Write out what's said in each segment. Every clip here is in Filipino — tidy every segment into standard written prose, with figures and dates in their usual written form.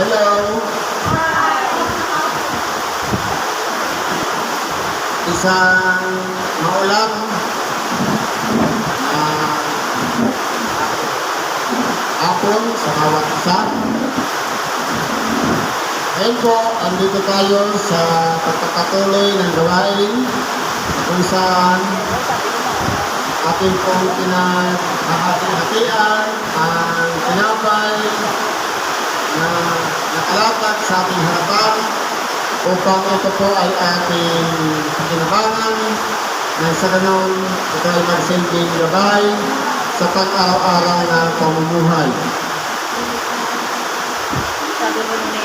Hello. Isang maulang hapon sa bawat isa. Ngayon po, andito tayo sa pagpapatuloy ng gawain kung saan ating pong pinahati-hatian ang tinapay na nakalatag sa ating harapan upang ito po ay ating pakinabangan na sa ganon ito ay magsilbing gabay sa pang-araw-araw na pamumuhay.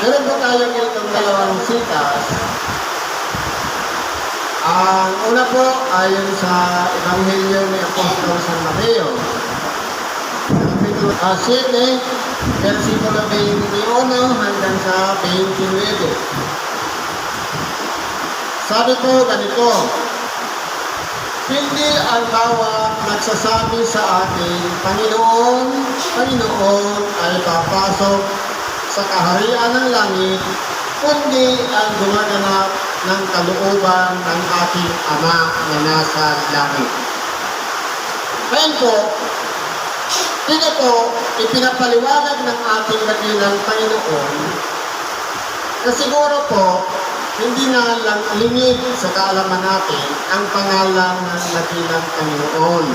Meron po tayong itong dalawang sitas. Ang una po ayon sa Ebanghelyo ni Apostol San Mateo, Kapitulo 7, versikulo 21 hanggang sa 29. Sabi ko ganito, hindi ang bawat nagsasabi sa akin, Panginoon, Panginoon ay papasok sa kaharian ng langit, kundi ang gumaganap ng kalooban ng ating Ama na nasa langit. Ngayon po, dito po, ipinapaliwanag ng ating dakilang Panginoon na siguro po, hindi na lang lingid sa kaalaman natin ang pangalan ng dakilang Panginoon.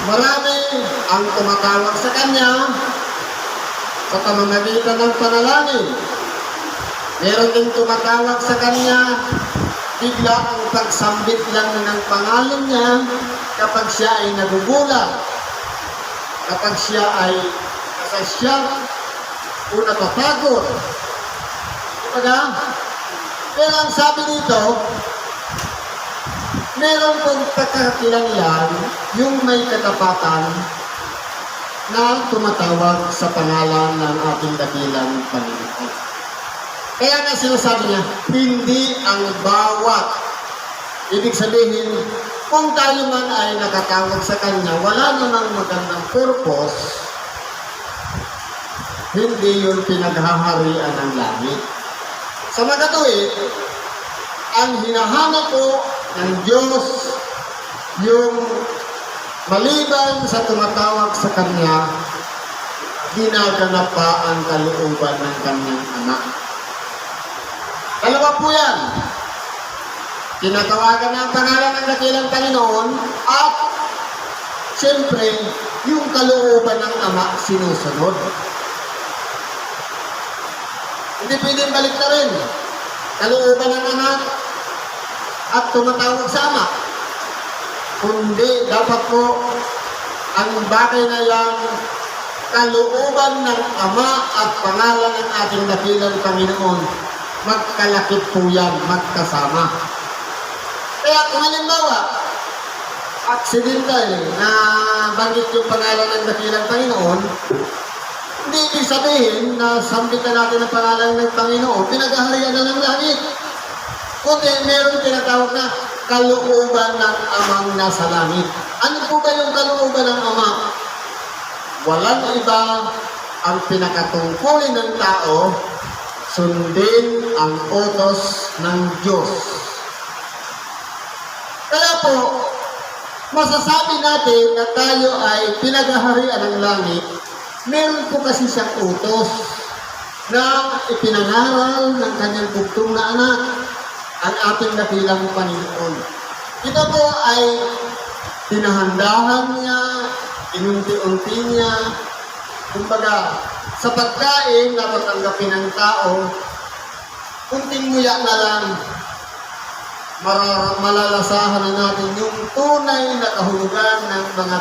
Marami ang tumatawag sa Kanya sa pamamagitan ng panalangin. Meron din tumatawag sa Kanya, bigla ang pagsambit lang ng pangalan niya kapag siya ay nagugulat, kapag siya ay nasasyak o napapagod. Pero ang sabi dito, meron pong pagkakakilanlan yung may katapatan na tumatawag sa pangalan ng ating dakilang Panginoon. Kaya nga sinasabi niya, hindi ang bawat. Ibig sabihin, kung tayo man ay nakatawag sa Kanya, wala namang magandang purpose, hindi yun pinaghaharian ng langit. Sa magatuwid, ang hinahanap po ng Diyos, yung maliban sa tumatawag sa Kanya, ginaganap pa ang kalooban ng Kanyang anak. Dalawa po yan. Tinatawagan na ang pangalan ng dakilang Panginoon at siyempre, yung kalooban ng Ama sinusunod. Hindi pwedeng balik na rin. Kalooban ng anak at tumatawag sa Ama. Kundi dapat po ang bagay na yan, kalooban ng Ama at pangalan ng ating dakilang Panginoon, magkalakip po yan, magkasama. Kaya kung halimbawa, aksidente na banggit yung pangalan ng dakilang Panginoon, hindi ibig sabihin na sambitan natin ang pangalan ng Panginoon, pinaghaharian na ng langit. Kundi meron tinatawag na kalooban ng Amang nasa langit. Ano po ba yung kalooban ng Ama? Walang iba ang pinakatungkulin ng tao, sundin ang utos ng Diyos. Kaya po, masasabi natin na tayo ay pinaghaharian ng langit, meron po kasi siyang utos na ipinangaral ng kanyang bugtong na anak, ang ating dakilang Panginoon. Ito po ay tinahandahan niya, inunti-unti niya, kumbaga, sa pagkain na matanggapin ng tao, kunting muya na lang, malalasahan na natin yung tunay na kahulugan ng mga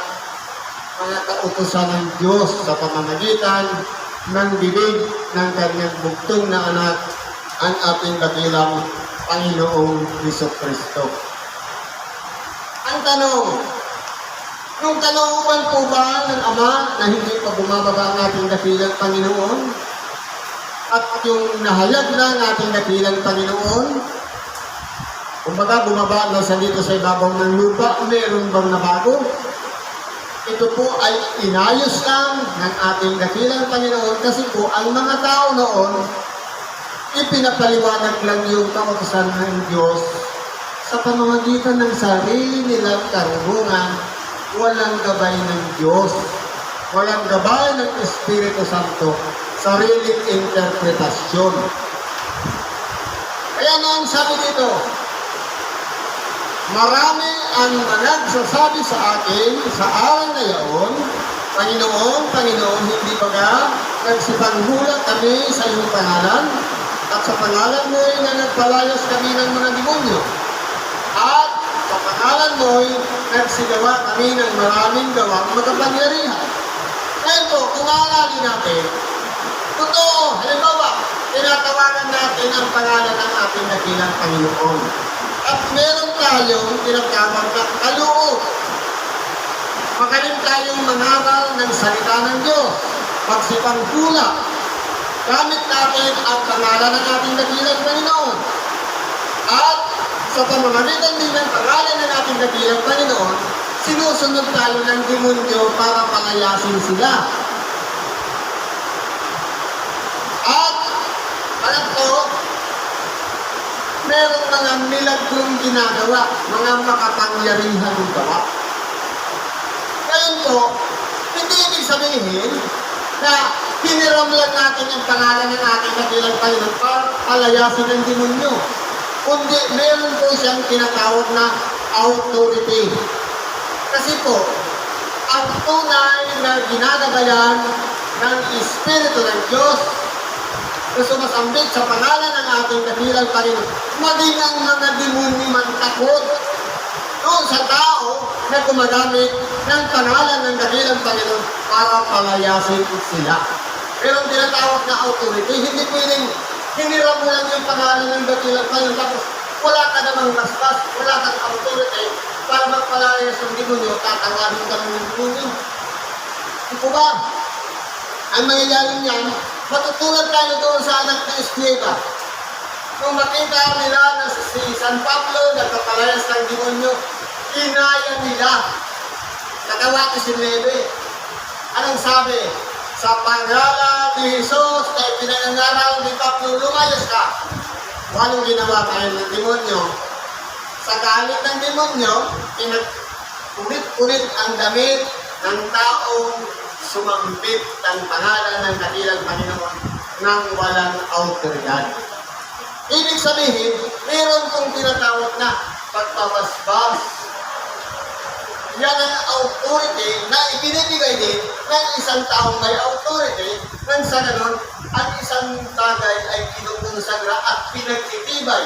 kautusan ng Diyos sa pamamagitan ng bibig ng kanyang bugtong na anak, ang ating dakilang Panginoong Jesucristo. Ang tanong, yung kalooban po ba ng Ama na hindi pa bumababa ang ating dakilang Panginoon? At yung nahayag na ang ating dakilang Panginoon, kumbaga bumaba na sa dito sa ibabaw ng lupa, meron bang nabago? ito po ay inayos lang ng ating dakilang Panginoon kasi po ang mga tao noon, ipinapaliwanag lang yung kautusan ng Diyos sa pamamagitan ng sarili nilang karunungan, walang gabay ng Diyos, walang gabay ng Espiritu Santo, sariling interpretasyon. Kaya nga ang sabi dito, marami ang nagsasabi sa akin sa araw na yaon, Panginoon, hindi ba ka nagsipanghulat kami sa iyong pangalan? At sa pangalan mo'y na nagpalayas kami ng mga demonyo. At sa pangalan mo'y nagsigawa kami ng maraming gawang makapangyarihan. Ngayon po, kung aalala natin, totoo, halimbawa, tinatawagan natin ang pangalan ng ating dakilang Panginoon. At meron tayong tinatawag na kaloob. Magaling tayong mangaral ng salita ng Diyos. Magsipanghulat. Gamit natin ang pangalan ng ating dakilang Panginoon. At sa pamamagitan din ng pangalan ng ating dakilang Panginoon, sinusunod tayo ng demonyo para palayasin sila. At pangatlo, merong mga milagrong ginagawa, mga makapangyarihan gawa. Ngayon po, hindi ibig sabihin na hiniram lang natin ang pangalan ng ating dakilang Panginoon para palayasin ng demonyo. Kundi meron po siyang tinatawag na authority. Kasi po, ang tunay na ginagabayan ng Espiritu ng Diyos na sumasambit sa pangalan ng ating dakilang Panginoon, maging ang mga demonyo man takot doon sa tao na gumagamit ng pangalan ng dakilang Panginoon para palayasin sila. Pero ang tinatawag na authority, hindi pwedeng hiniram mo lang yung pangalan ng dakilang Panginoon tapos wala ka namang basbas, wala kang authority para magpalayas ng demonyo, tatawagin ka ng demonyo. Di po ba? Ang mangyayari niyan, matutulad tayo doon sa anak ng Escriba. Kung makita nila na si San Pablo nagpapalayas ng demonyo, inaya nila. Nagawa ko si Nebe. Anong sabi? Sa pangalan ni Jesus na pinangaral ni Pablo, lumayas ka. Kung anong ginawa tayo ng demonyo? Sa galit ng demonyo, pinag-ulit-ulit ang damit ng taong sumambit ng pangalan ng dakilang Panginoon nang walang autoridad. Ibig sabihin, meron kong tinatawag na pagpapasbas. Yan ang authority na ibinibigay din ng isang taong may authority nang sa ganon, ang isang bagay ay kinukonsagra at pinagtitibay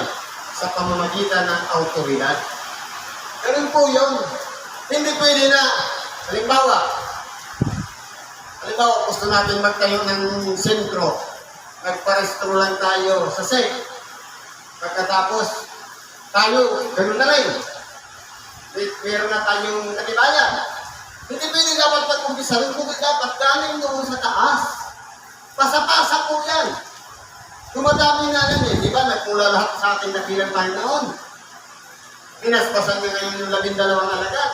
sa pamamagitan ng autoridad. Ganun po yun. Hindi pwede na, halimbawa, gusto natin magtayo ng sentro. Nagparestro lang tayo sa SEC. Pagkatapos, tayo, ganun na rin. Meron na tayong katibayan. Hindi pwede dapat pag-umpisa rin, kundi dapat galing noon sa taas. Pasa-pasa po yan. Tumadami na yan eh. Di ba? Nagmula lahat sa ating dakilang Panginoon. Pinaspasan niya ngayon yung 12 alagad.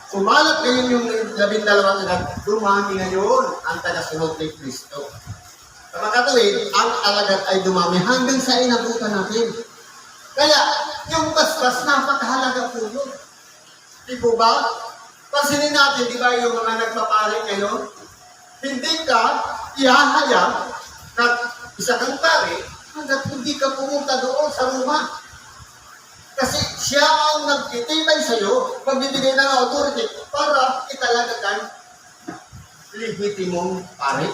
Sumalat ngayon yung 12 alagad. Dumami ngayon ang tagasunod ni Kristo. Sa mga katuwid, ang alagad ay dumami hanggang sa inabutan natin. Kaya, yung basbas, napakahalaga po yun. Di po ba? Pansinin natin, di ba yung mga nagpapalit ngayon? Hindi ka ihahayag na isa kang pare hanggat hindi ka pumunta doon sa rumah. Kasi siya ang nagtitibay sa'yo, magbibigay ng authority para italaga kang lehitimong pare.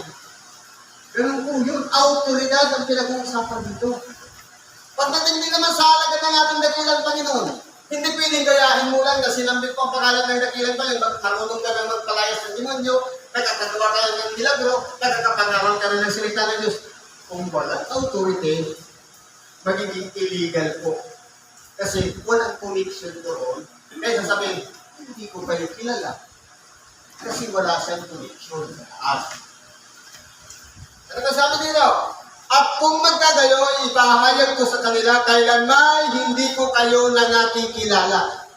Ganun po yun, autoridad ang pinag-uusapan dito. Pagdating din naman sa halaga ng ating dakilang Panginoon, hindi pwedeng gayahin mo lang na sinambit mo ang pangalan ng dakilang Panginoon, marunong ka na magpalayas ng demonyo, nakakagawa ka lang ng milagro, nakakapangaral ka na ng salita ng Diyos. Kung walang authority, magiging illegal po. Kasi walang connection doon. Kaya sasabihin, hindi ko kayo kilala. Kasi wala siyang connection sa taas. Ano ka sabi dito? At kung magkagayo, ipahayag ko sa kanila, kailanman hindi ko kayo na nakikilala.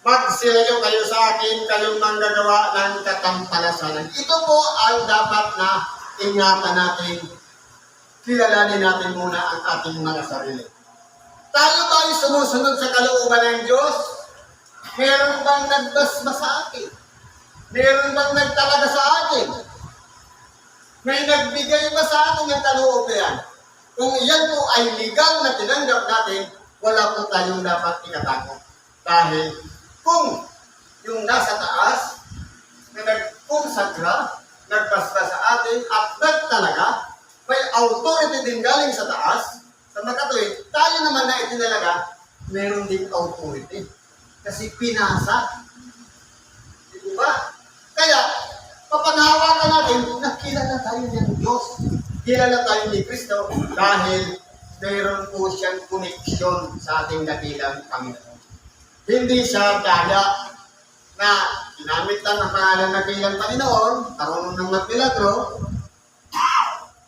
Magsilayo kayo sa akin, kayong manggagawa ng katampalasanan. Ito po ang dapat na ingatan natin. Kilalanin natin muna ang ating mga sarili. Tayo ba ay sumusunod sa kalooban ng Diyos? Meron bang nagbasbas sa akin? Meron bang nagtalaga sa akin? May nagbigay ba sa atin ng kalooban? Kung iyan po ay legal na tinanggap natin, wala po tayong dapat ikatakot. Dahil kung yung nasa taas, na nagkonsagra, nagbasbas sa atin at nagtalaga, may authority din galing sa taas, sa makatuwid, tayo naman na itinalaga, meron din authority. Kasi pinasa. Di ba? Kaya, papanawagan natin, nakilala tayo ng Diyos. Kilala tayo ni Kristo dahil mayroon po siyang koneksyon sa ating dakilang Panginoon. Hindi siya daya na ginamit lang ang pangalan ng dakilang Panginoon, karunong ng magmilagro.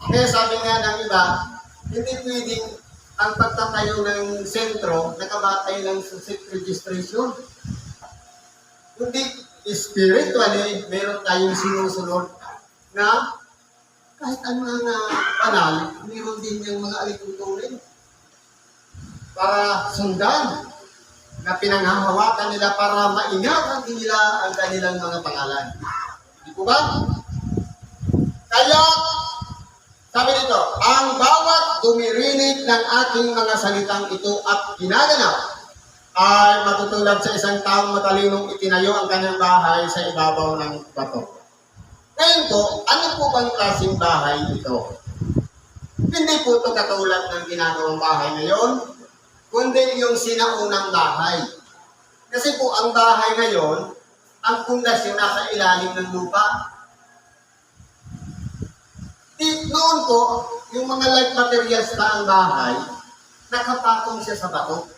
Kaya sabi nga ng iba, hindi pwedeng ang pagtatayo ng sentro nakabatay lang sa seat registration. Kundi spiritually, meron tayong sinusunod na kahit ano nga banal, meron din yung mga alituntunin para sundan na pinanghahawakan nila para maingatan din nila ang kanilang mga pangalan. Di po ba? Kaya, sabi dito, ang bawat dumirinig ng aking mga salitang ito at ginaganap ay matutulad sa isang taong matalinong itinayo ang kanyang bahay sa ibabaw ng bato. Ngayon po, ano po bang klaseng bahay ito? Hindi po ito katulad ng ginagawang bahay ngayon, kundi yung sinaunang bahay. Kasi po ang bahay ngayon, ang pundasyon nasa ilalim ng lupa. Noon po, yung mga light materials na ang bahay, nakapatong siya sa bato.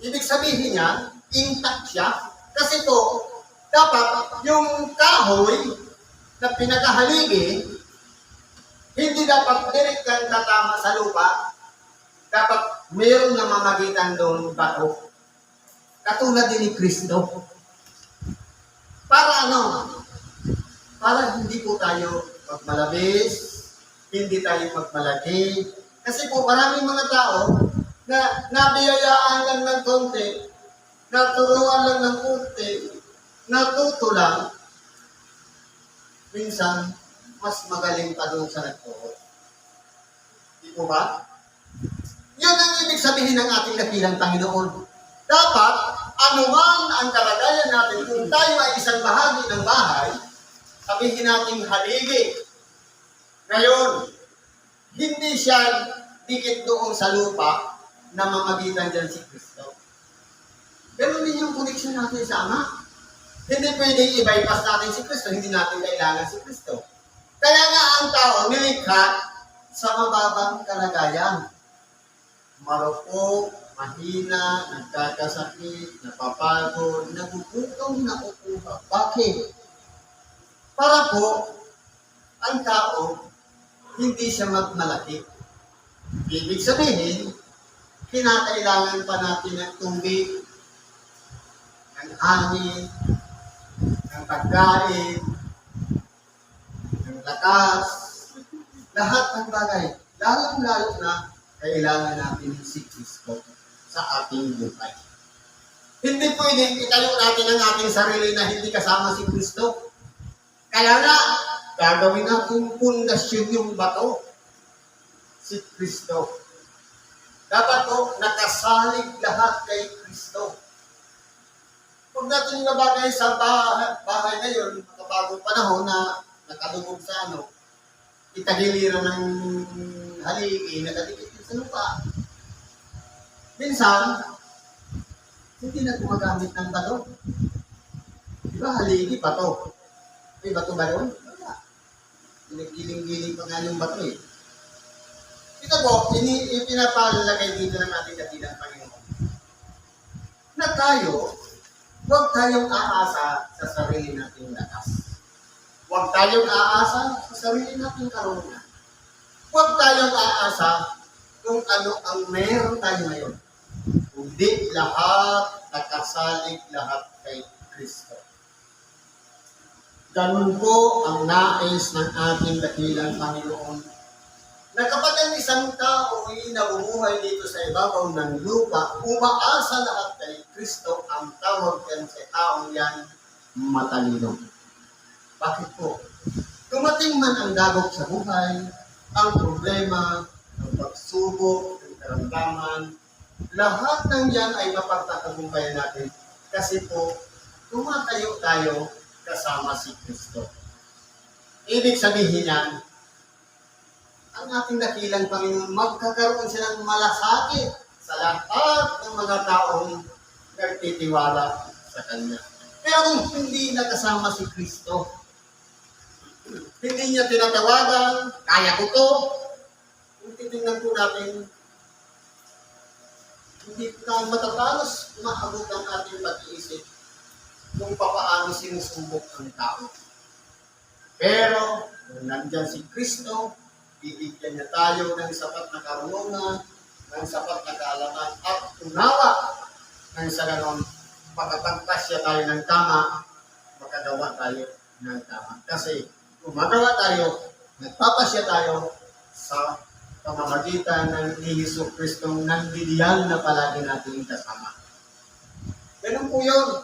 Ibig sabihin niya, intact siya. Kasi po, dapat yung kahoy na pinakahaligi, hindi dapat direktang tatama sa lupa. Dapat mayroon na mamagitan doon bato. Katulad din ni Kristo. Para ano? Para hindi po tayo magmalabis, hindi tayo magmalaki. Kasi po maraming mga tao na nabiyayaan lang ng konti, naturuan lang ng konti, natuto lang, minsan, mas magaling pa doon sa nagturo. Di po ba? Yun ang ibig sabihin ng ating dakilang Panginoon. Dapat, anuman ang kalagayan natin, kung tayo ay isang bahagi ng bahay, sabihin natin haligi. Ngayon, hindi siya dikit doon sa lupa na mamagitan dyan si Kristo. Ganun din yung connection natin sa Ama. Hindi pwedeng i-bypass natin si Kristo, hindi natin kailangan si Kristo. Kaya nga ang tao nilikha sa mababang kalagayan. Marupok, mahina, nagkakasakit, napapagod, nagugutom, nakukuha. Bakit? Para po, ang tao, hindi siya magmalaki. Ibig sabihin, kinakailangan pa natin ng tubig, ng hangin, ng pagkain, ng lakas, lahat ng bagay. Lalong-lalo na kailangan natin si Kristo sa ating buhay. Hindi pwedeng itayo natin ang ating sarili na hindi kasama si Kristo. Kaya nga, gagawin natin pundasyon yung bato. Si Kristo. Dapat po, nakasalig lahat kay Kristo. Huwag natin nabagay sa bahay ngayon, makabagong panahon na nakadugog sa itagiliran ng haligi, nakadikit sa lupa. Minsan, hindi na gumagamit ng bato. Di ba haligi, bato? May bato ba doon? Wala. Giling-giling pa nga yung bato eh. Ito po, ipinapalalagay dito ng ating dakilang Panginoon. Na tayo, huwag tayong aasa sa sarili nating lakas. Huwag tayong aasa sa sarili nating karunungan. Huwag tayong aasa kung ano ang meron tayo ngayon. Kung hindi lahat nakasalig lahat kay Kristo. Ganun po ang nais ng ating dakilang Panginoon, na kapag ang isang tao ay nabubuhay dito sa ibabaw ng lupa, umaasa lahat kay Kristo, ang tawag yan sa taong yan, matalino. Bakit po? Dumating man ang dagok sa buhay, ang problema, ang pagsubok, ang karamdaman, lahat ng yan ay mapagtatagumpayan natin kasi po, tumatayo tayo kasama si Kristo. Ibig sabihin yan, ang ating dakilang Panginoon, magkakaroon silang malasakit sa lahat ng mga taong nagtitiwala sa Kanya. Pero kung hindi nakasama si Kristo, hindi niya tinatawagan, kaya ko to, kung titingnan po natin, hindi tayo matatalos, umaabot ang ating pag-iisip kung papaano sinusubok ang tao. Pero, kung nandyan si Kristo, bibigyan niya tayo ng sapat na karunungan, ng sapat na kaalaman, at unawa nang sa ganon, makapagpasya tayo ng tama, makagawa tayo ng tama. Kasi, kung magawa tayo, nagpapasya tayo sa pamamagitan ng Ihesus Kristong nagbibiyan na palagi natin kasama. Ganun po yun.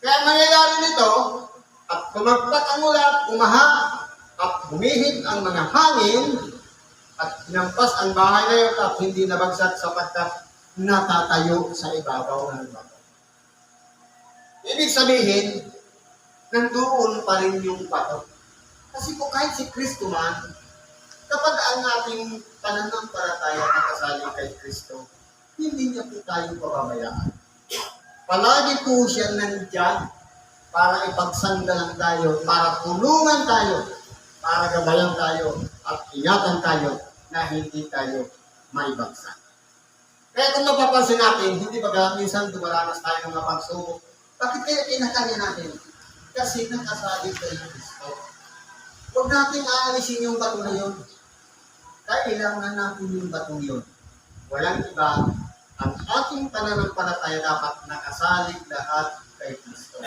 Kaya mangyayari nito, at kumagpat ang ulat, umaha, at humihit ang mga hangin, at hinampas ang bahay na yun, at hindi nabagsak sapagkat natatayo sa ibabaw ng bato. Ibig sabihin, nandoon pa rin yung bato. Kasi po kahit si Kristo man, kapag ang ating pananampalataya nakasali kay Kristo, hindi niya po tayo pababayaan. Palagi po siya nandyan para ipagsandalan tayo, para tulungan tayo, para gabayan tayo, at ingatan tayo na hindi tayo maibagsak. Kaya kung mapapansin natin, hindi ba minsan dumaranas tayo ng mga pagsubok? Bakit kaya kinakanya natin? Kasi nakasali kay Kristo. Huwag natin aalisin yung bato na yun. Kailangan natin yung batong yun. Walang iba, ang ating pananampalataya dapat nakasalig lahat kay Kristo.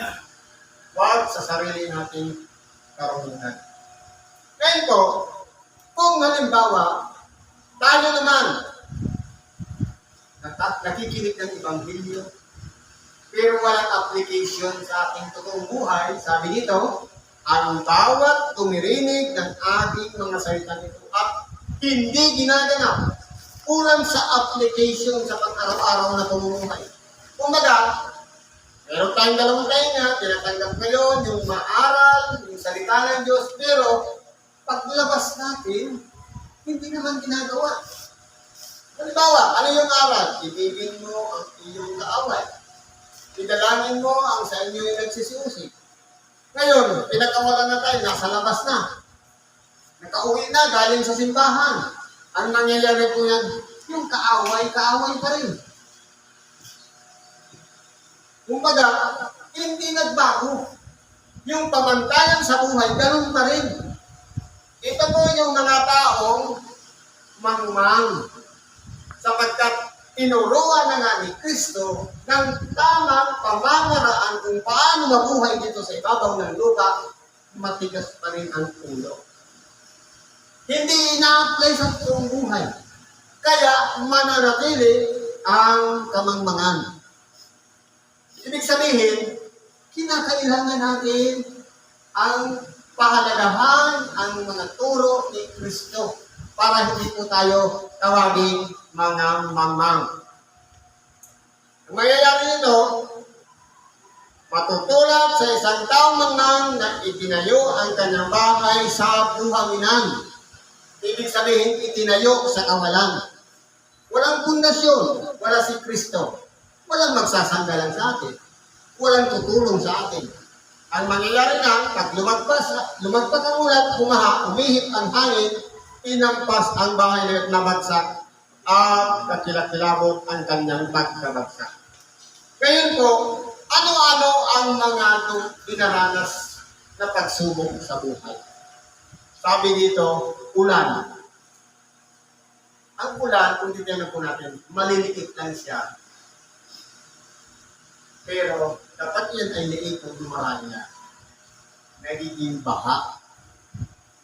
Huwag sa sarili nating karunungan. Ngayon po, kung halimbawa, tayo naman, nakikinig ng Ebanghelyo, pero walang application sa ating totoong buhay, sabi nito, ang bawat tumirinig ng ating mga salita nito at hindi ginaganap, kulang sa application sa pang-araw-araw na pamumuhay. Kumbaga, meron tayong dalawang tainga, tinatanggap ngayon yung maaral, yung salita ng Diyos, pero paglabas natin, hindi naman ginagawa. Halimbawa, ano yung aral? Ibigin mo ang iyong kaaway. Idalangin mo ang sa inyo yung nagsisiusig. Ngayon, pinakawalan na tayo, nasa labas na. Nakauwi na, galing sa simbahan. Ano nangyayari po yan? Yung kaaway pa rin. Kumbaga, hindi nagbago. Yung pamantayan sa buhay, ganun pa rin. Ito po yung mga taong mangmang. Sapagkat tinuruan na nga ni Kristo ng tamang pamamaraan kung paano mabuhay dito sa ibabaw ng lupa, matigas pa rin ang ulo. Hindi ina-apply sa buong buhay. Kaya mananatili ang kamangmangan. Ibig sabihin, kinakailangan natin ang pahalagahan ang mga turo ni Kristo para hindi po tayo tawaging mga mangmang. Ang mayayari nito, matutulad sa isang taong mangmang na itinayo ang kanyang bahay sa buhanginan. Ibig sabihin, itinayo sa kawalan. Walang pundasyon, wala si Kristo. Walang magsasanggalan sa atin. Walang tutulong sa atin. Ang mangyayari na, pag lumagpas ang ulat, umaha, umihip ang hangin, inampas ang bahay na nabagsak, at kakilakilabot ang kanyang pagkabagsak. Ngayon po, ano-ano ang mga dinaranas na pagsubok sa buhay? Sabi dito, ulan. Ang ulan, kung titignan po natin, maliliit lang siya. Pero dapat yan ay liit kung dumaraan niya. Nagiging baha.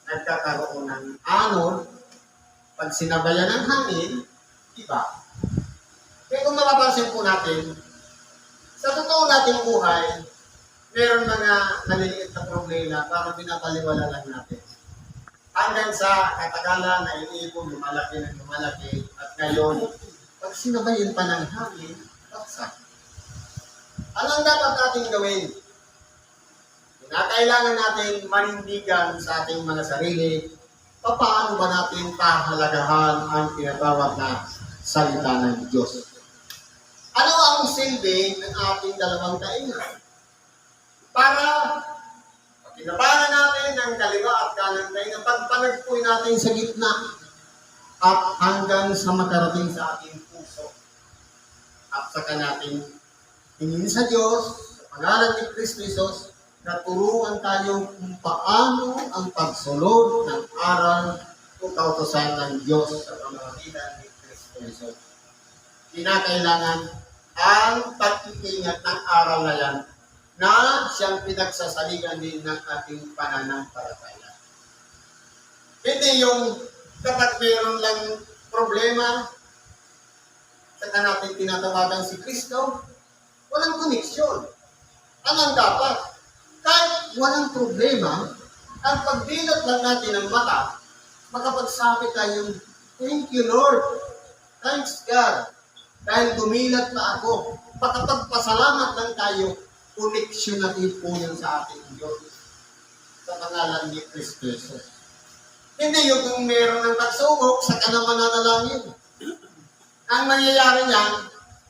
Nagkakaroon ng anod. Pag sinabayan ng hangin, iba. Kaya kung mapapansin po natin, sa totoo nating buhay, meron mga maliliit na problema para pinapaliwala lang natin. Hanggang sa katagalan na iniipon, lumalaki ng lumalaki, at ngayon, pag sinabayan pa ng hangin, baksak. Anong dapat natin gawin? Kinakailangan natin manindigan sa ating mga sarili, paano ba natin pahalagahan ang tinatawag na salita ng Diyos? Ano ang silbi ng ating dalawang tainga? Para pagkinabangan natin ang kaliwa at kanan tainga, pagpanagpoy natin sa gitna at hanggang sa makarating sa ating puso. At saka natin tingin sa Diyos, sa pangalan ni Kristo Jesus, na turuan tayo kung paano ang pagsunod ng aral o kautosan ng Diyos sa pamamagitan ni Kristo Jesus. Kinakailangan ang pag-iingat ng aral na yan na siyang pinagsasaligan din ng ating pananampalataya. Hindi yung kapag mayroon lang problema, saka natin tinatawagan si Kristo, walang koneksyon. Anong dapat? Kahit walang problema, ang pagdilat lang natin ng mata, makapagsabi tayong, thank you Lord, thanks God, dahil dumilat na ako. Makapagpasalamat lang tayo, koneksyon natin po yan sa ating Diyos, sa pangalan ni Kristo Jesus. Hindi yung kung meron ng pagsubok, saka naman nanalangin. Ang mangyayari niyan,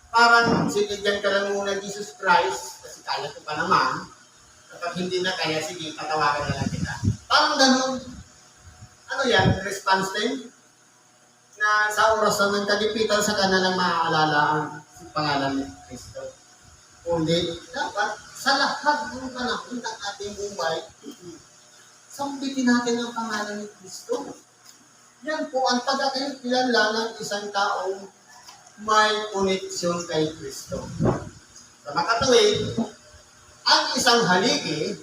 parang sinigyan ka lang muna Jesus Christ, kasi kaya ko pa naman. Kapag hindi na kaya, sige, patawagan na lang kita. Parang ganun. Ano yan? Response time? Na sa orasan ng kagipitan sa kanilang maaalala ang pangalan ni Kristo. Kundi, dapat sa lahat ng panahon ng ating buhay, sambitin natin ang pangalan ni Kristo. Yan po ang pagkakilala ng isang taong may koneksyon kay Kristo. Sa makatuwid, ang isang haligi,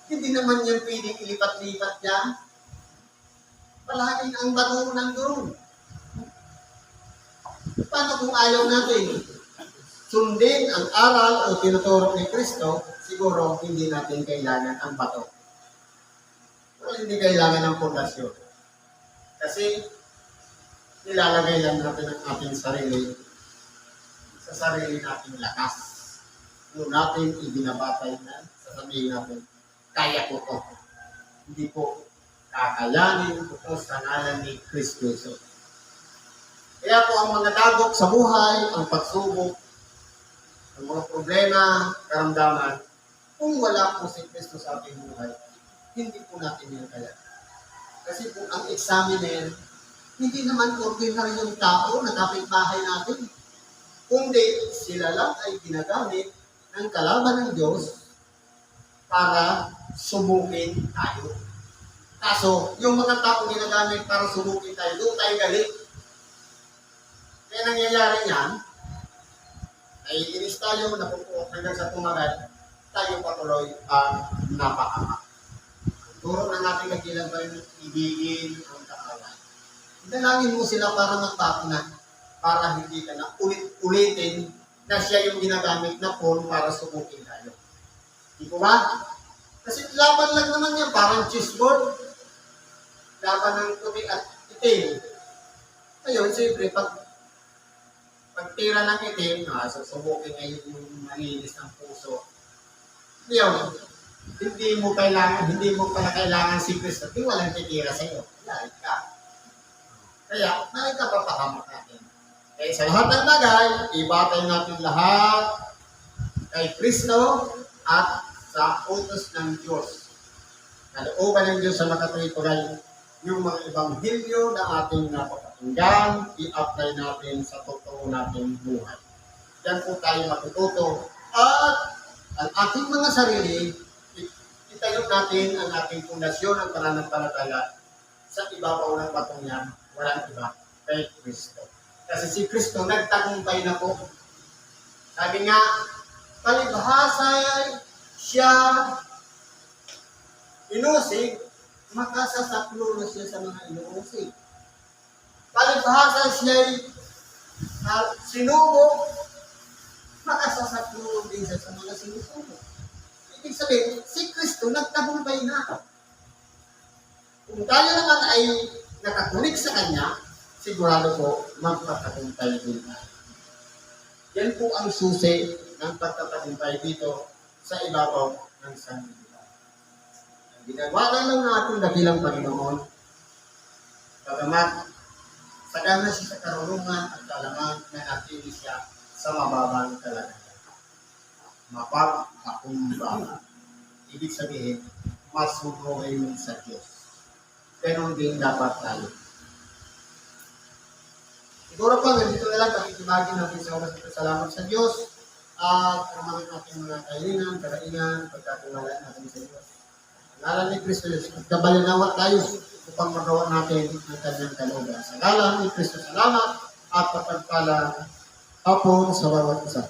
hindi naman yan pwedeng ilipat-lipat niya. Palaging ang bato ng doon. Paano kung ayaw natin sundin ang aral o tinuturo ni Kristo, siguro hindi natin kailangan ang bato. O hindi kailangan ng pundasyon. Kasi nilalagay lang natin ang ating sarili sa sarili nating lakas. Doon natin ibinabatay na sasabihin natin, kaya ko to. Hindi po kakayanin ko to sa ngalan ni Kristo Jesus. Kaya po ang mga dagok sa buhay, ang pagsubok, ang mga problema, karamdaman, kung wala po si Kristo sa ating buhay, hindi po natin yan kaya. Kasi po ang examiner, hindi naman ordinaryong tao na kapitbahay natin. Kundi sila lang ay ginagamit ng kalaban ng Diyos para subukin tayo. Kaso, yung mga taong ginagamit para subukin tayo, doon tayo galit. Kaya nangyayari niyan, ay inis tayo, napupuot hanggang sa tumagal, tayo patuloy ang napakama. Turo na natin kagilan pa rin ibigin ang kaaway. Dalangin mo sila para magbago na, para hindi ka na ulit-ulitin na siya yung ginagamit na phone para subukin tayo. Di ko ba? Kasi laban lang naman yan, parang chessboard. Laban ng puti at itim. Ngayon, siyempre, pag tira ng itim, susubukin ngayon yung malinis ng puso. Ngayon, hindi mo pala kailangan si Kristo, di walang titira sa iyo. Lahat ka. Kaya, nagkapapahamak natin. Kaya sa lahat ng bagay, ibatay natin lahat kay Kristo at sa utos ng Diyos. Kalooban ng Diyos sa makatuwid pagay yung mga ebanghelyo na ating napapakinggan, i-apply natin sa totoo nating buhay. Yan po tayo matututo. At ang ating mga sarili, itayo natin ang ating pundasyon ng pananampalataya sa ibabaw ng batong yan, walang iba, kay Kristo. Kasi si Kristo nagtagumpay na po. Sabi nga, palibhasa siya inusig, makasasaklo na siya sa mga inuusig. Palibhasa siya sinubo, makasasaklo din siya sa mga sinusubo. Ibig sabihin, si Kristo nagtagumpay na. Kung tayo naman ay nakakunik sa Kanya, sigurado po, magpapatagumpay din tayo. Yan po ang susi ng pagtatagumpay dito sa ibabaw ng sanlibutan. Ang ginagawa lang natin dakilang Panginoon, bagamat sagana siya sa karunungan at kaalaman na natili siya sa mababang kalagayan. Mapag-akumbaba. Ibig sabihin, masunurin sa Diyos. Ganon din dapat tayo. Siguro pa, ganito na lang, pakikibagin natin sa oras ito. Salamat sa Diyos. At karamahan natin mga kahilingan, karaingan, pagkatiwala natin sa Diyos. Ngalan ni Kristo, nagkabalinawa tayo upang magawa natin ang kanyang kalooban. Sa ngalan ni Kristo, salamat at pagpagpala hapon sa bawat isa.